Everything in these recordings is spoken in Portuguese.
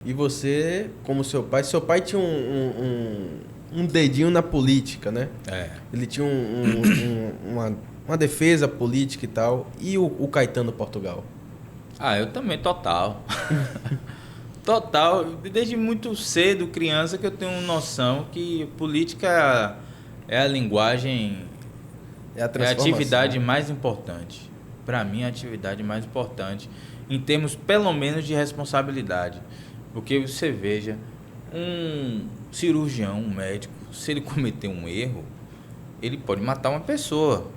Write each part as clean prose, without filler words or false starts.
E você, como seu pai tinha um dedinho na política, né? Ele tinha uma defesa política e tal. E o Caetano Portugal? Eu também, total. Total. Desde muito cedo, criança, que eu tenho noção que política é a linguagem, É a é a transformação. atividade mais importante. Para mim, é a atividade mais importante, em termos, pelo menos, de responsabilidade. Porque você veja, um cirurgião, um médico, se ele cometer um erro, ele pode matar uma pessoa.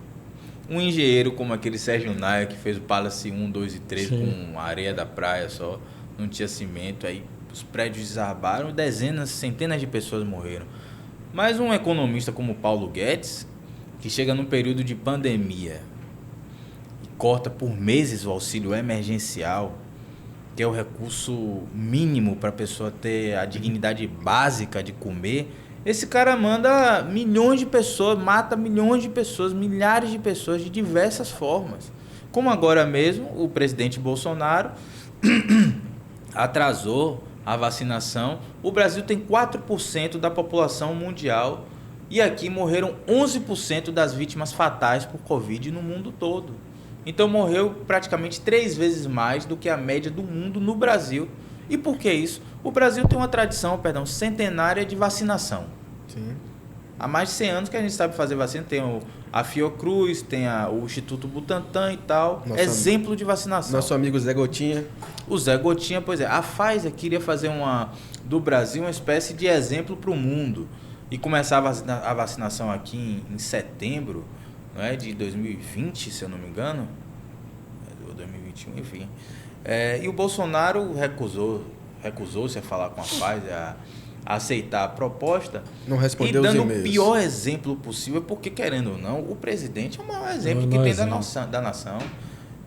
Um engenheiro como aquele Sérgio Naia, que fez o Palace 1, 2 e 3 com areia da praia só, não tinha cimento, aí os prédios desabaram, dezenas, centenas de pessoas morreram. Mas um economista como Paulo Guedes, que chega num período de pandemia e corta por meses o auxílio emergencial, que é o recurso mínimo para a pessoa ter a dignidade básica de comer, esse cara manda milhões de pessoas, mata milhões de pessoas, milhares de pessoas de diversas formas. Como agora mesmo o presidente Bolsonaro atrasou a vacinação. O Brasil tem 4% da população mundial e aqui morreram 11% das vítimas fatais por Covid no mundo todo. Então morreu praticamente 3 vezes mais do que a média do mundo no Brasil. E por que isso? O Brasil tem uma tradição, centenária de vacinação. Sim. Há mais de 100 anos que a gente sabe fazer vacina. Tem a Fiocruz, tem o Instituto Butantan e tal. Exemplo de vacinação. Nosso amigo Zé Gotinha. O Zé Gotinha, pois é. A Pfizer queria fazer do Brasil uma espécie de exemplo para o mundo. E começar a vacinação aqui em setembro, não é, de 2020, se eu não me engano, ou 2021, enfim. E o Bolsonaro recusou-se a falar com a Pfizer, a aceitar a proposta. Não respondeu e os dando e-mails. o pior exemplo possível, porque, querendo ou não, o presidente é o maior exemplo que tem da nação.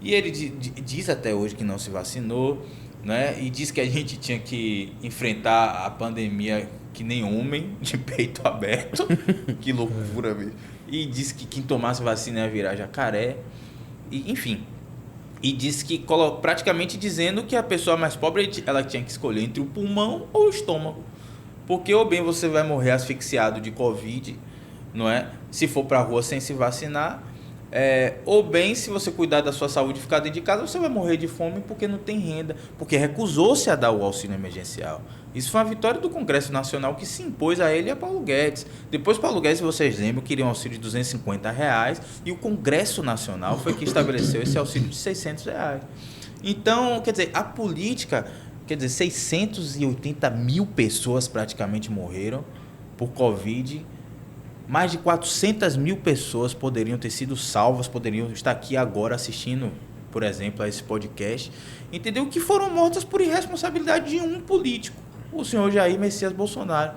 E ele diz até hoje que não se vacinou, né? E diz que a gente tinha que enfrentar a pandemia que nem homem, de peito aberto. Que loucura, velho. E disse que quem tomasse vacina ia virar jacaré. E, enfim. E disse que, praticamente dizendo que a pessoa mais pobre ela tinha que escolher entre o pulmão ou o estômago. Porque ou bem você vai morrer asfixiado de Covid, não é? Se for para a rua sem se vacinar. Ou bem, se você cuidar da sua saúde e ficar dentro de casa, você vai morrer de fome porque não tem renda. Porque recusou-se a dar o auxílio emergencial. Isso foi uma vitória do Congresso Nacional que se impôs a ele e a Paulo Guedes. Depois, Paulo Guedes, se vocês lembram, queria um auxílio de R$250 e o Congresso Nacional foi que estabeleceu esse auxílio de R$600. Então, quer dizer, a política, 680 mil pessoas praticamente morreram por Covid. Mais de 400 mil pessoas poderiam ter sido salvas, poderiam estar aqui agora assistindo, por exemplo, a esse podcast, entendeu? Que foram mortas por irresponsabilidade de um político, o senhor Jair Messias Bolsonaro.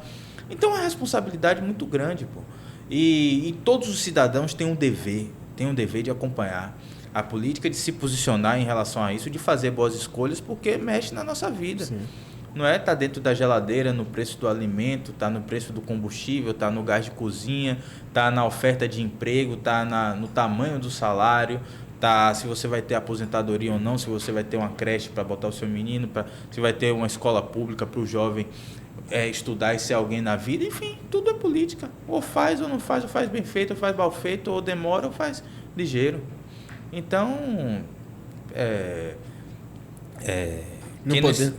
Então é uma responsabilidade muito grande, pô. E todos os cidadãos têm um dever de acompanhar a política, de se posicionar em relação a isso, de fazer boas escolhas, porque mexe na nossa vida. Sim. Não é? Tá dentro da geladeira, no preço do alimento, tá no preço do combustível, tá no gás de cozinha, tá na oferta de emprego, tá no tamanho do salário, tá se você vai ter aposentadoria ou não, se você vai ter uma creche para botar o seu menino, se vai ter uma escola pública para o jovem estudar e ser alguém na vida. Enfim, tudo é política. Ou faz ou não faz, ou faz bem feito, ou faz mal feito, ou demora, ou faz ligeiro. Então,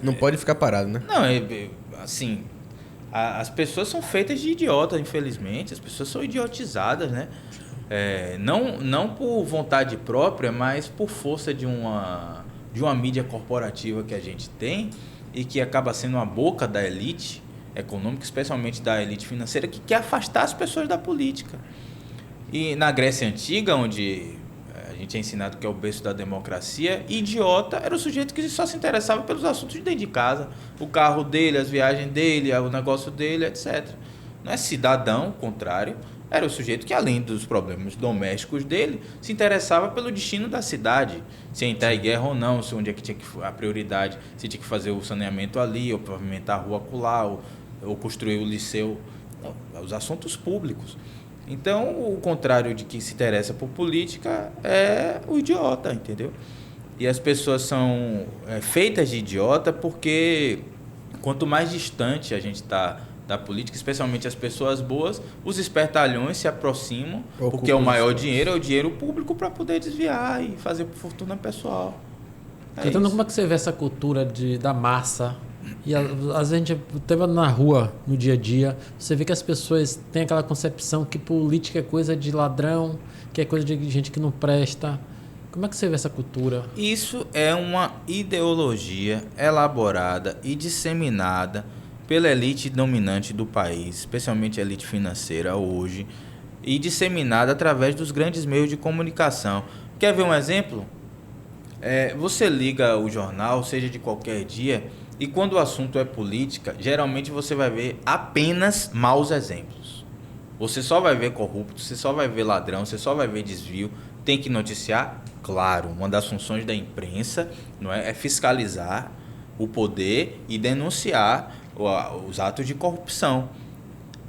Não pode ficar parado, né? Não, assim, as pessoas são feitas de idiota, infelizmente. As pessoas são idiotizadas, né? Não por vontade própria, mas por força de uma mídia corporativa que a gente tem e que acaba sendo a boca da elite econômica, especialmente da elite financeira, que quer afastar as pessoas da política. E na Grécia Antiga, onde a gente é ensinado que é o berço da democracia, idiota era o sujeito que só se interessava pelos assuntos de dentro de casa. O carro dele, as viagens dele, o negócio dele, etc. Não é cidadão, ao contrário, era o sujeito que, além dos problemas domésticos dele, se interessava pelo destino da cidade. Se entrar em guerra ou não, se onde é que tinha a prioridade, se tinha que fazer o saneamento ali, ou pavimentar a rua acolá, ou construir o liceu. Não, os assuntos públicos. Então, o contrário de quem se interessa por política é o idiota, entendeu? E as pessoas são feitas de idiota porque quanto mais distante a gente está da política, especialmente as pessoas boas, os espertalhões se aproximam, porque o maior dinheiro é o dinheiro público para poder desviar e fazer fortuna pessoal. Então, como é que você vê essa cultura da massa? E às vezes a gente estava na rua, no dia a dia, você vê que as pessoas têm aquela concepção que política é coisa de ladrão, que é coisa de gente que não presta. Como é que você vê essa cultura? Isso é uma ideologia elaborada e disseminada pela elite dominante do país, especialmente a elite financeira hoje, e disseminada através dos grandes meios de comunicação. Quer ver um exemplo? Você liga o jornal, seja de qualquer dia, e quando o assunto é política, geralmente você vai ver apenas maus exemplos. Você só vai ver corrupto, você só vai ver ladrão, você só vai ver desvio. Tem que noticiar? Claro, uma das funções da imprensa, não é fiscalizar o poder e denunciar os atos de corrupção.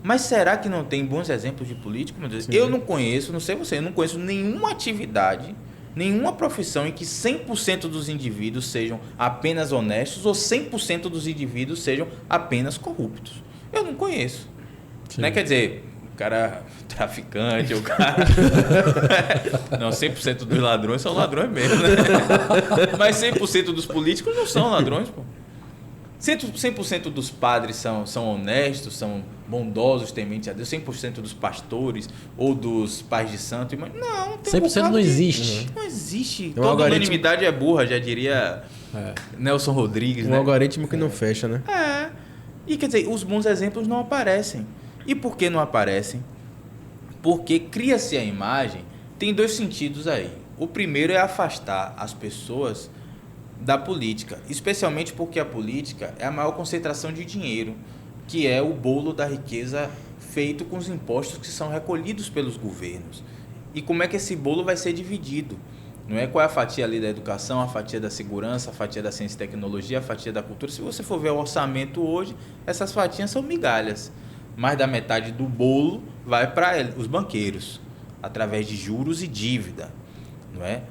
Mas será que não tem bons exemplos de político? Meu Deus? Eu não conheço, não sei você, eu não conheço nenhuma atividade, nenhuma profissão em que 100% dos indivíduos sejam apenas honestos ou 100% dos indivíduos sejam apenas corruptos. Eu não conheço. Não é, quer dizer, o cara traficante, o cara... Não, 100% dos ladrões são ladrões mesmo, né? Mas 100% dos políticos não são ladrões, pô. 100% dos padres são honestos, são bondosos, tementes a Deus. 100% dos pastores ou dos pais de santo. Não, tem 100% não existe. Não existe. Toda unanimidade é burra, já diria Nelson Rodrigues. Um algoritmo que não fecha, né? E quer dizer, os bons exemplos não aparecem. E por que não aparecem? Porque cria-se a imagem, tem dois sentidos aí. O primeiro é afastar as pessoas da política, especialmente porque a política é a maior concentração de dinheiro, que é o bolo da riqueza feito com os impostos que são recolhidos pelos governos. E como é que esse bolo vai ser dividido? Não é qual é a fatia ali da educação, a fatia da segurança, a fatia da ciência e tecnologia, a fatia da cultura. Se você for ver o orçamento hoje, essas fatias são migalhas. Mais da metade do bolo vai para os banqueiros, através de juros e dívida, não é?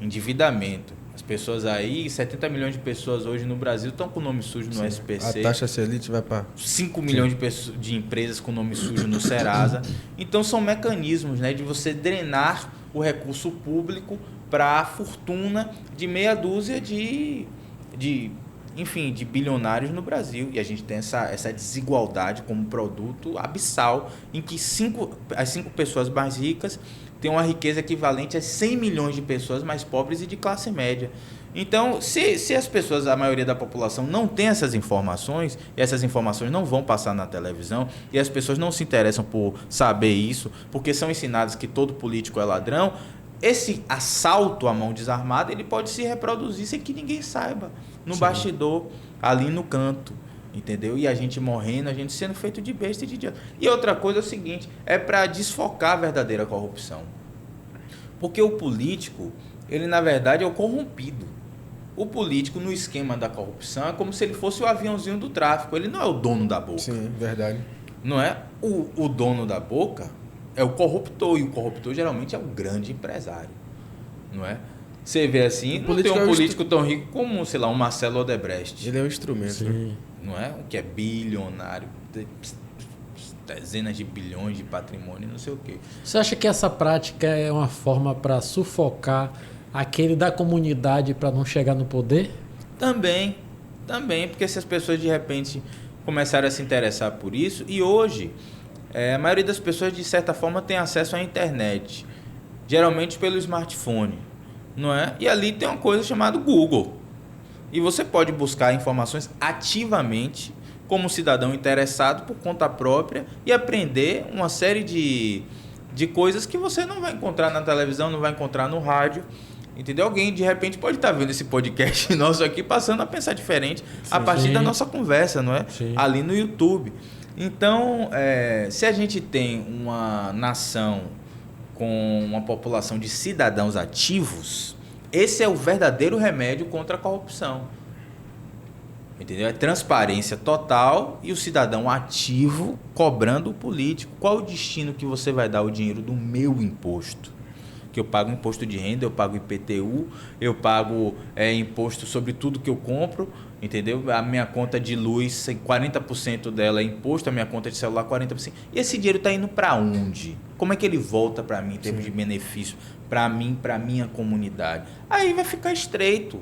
Endividamento. As pessoas aí, 70 milhões de pessoas hoje no Brasil estão com nome sujo no SPC. A taxa Selic vai para 5 milhões de empresas com nome sujo no Serasa. Então são mecanismos, né, de você drenar o recurso público para a fortuna de meia dúzia de bilionários no Brasil. E a gente tem essa desigualdade como produto abissal, em que as 5 pessoas mais ricas têm uma riqueza equivalente a 100 milhões de pessoas mais pobres e de classe média. Então, se as pessoas, a maioria da população, não tem essas informações, e essas informações não vão passar na televisão, e as pessoas não se interessam por saber isso, porque são ensinadas que todo político é ladrão, esse assalto à mão desarmada, ele pode se reproduzir sem que ninguém saiba, no bastidor, ali no canto, entendeu? E a gente morrendo, a gente sendo feito de besta e de idiota. E outra coisa é o seguinte, é para desfocar a verdadeira corrupção. Porque o político, ele na verdade é o corrompido. O político, no esquema da corrupção, é como se ele fosse o aviãozinho do tráfico. Ele não é o dono da boca. Sim, verdade. Não é? O dono da boca é o corruptor. E o corruptor, geralmente, é o grande empresário. Não é? Você vê assim, não tem um político tão rico como, sei lá, um Marcelo Odebrecht. Ele é um instrumento. Né? Não é? O que é bilionário. Dezenas de bilhões de patrimônio, não sei o quê. Você acha que essa prática é uma forma para sufocar aquele da comunidade para não chegar no poder? Também, porque se as pessoas de repente começarem a se interessar por isso, e hoje a maioria das pessoas de certa forma tem acesso à internet, geralmente pelo smartphone, não é? E ali tem uma coisa chamada Google, e você pode buscar informações ativamente como cidadão interessado por conta própria e aprender uma série de coisas que você não vai encontrar na televisão, não vai encontrar no rádio. Entendeu? Alguém de repente pode estar vendo esse podcast nosso aqui passando a pensar diferente a partir da nossa conversa, não é? Sim. Ali no YouTube. Então, se a gente tem uma nação com uma população de cidadãos ativos, esse é o verdadeiro remédio contra a corrupção. Entendeu? É transparência total e o cidadão ativo cobrando o político. Qual o destino que você vai dar o dinheiro do meu imposto? Que eu pago imposto de renda, eu pago IPTU, eu pago imposto sobre tudo que eu compro, entendeu? A minha conta de luz, 40% dela é imposto, a minha conta de celular 40%. E esse dinheiro está indo para onde? Como é que ele volta para mim em termos de benefício? Para mim, para minha comunidade? Aí vai ficar estreito.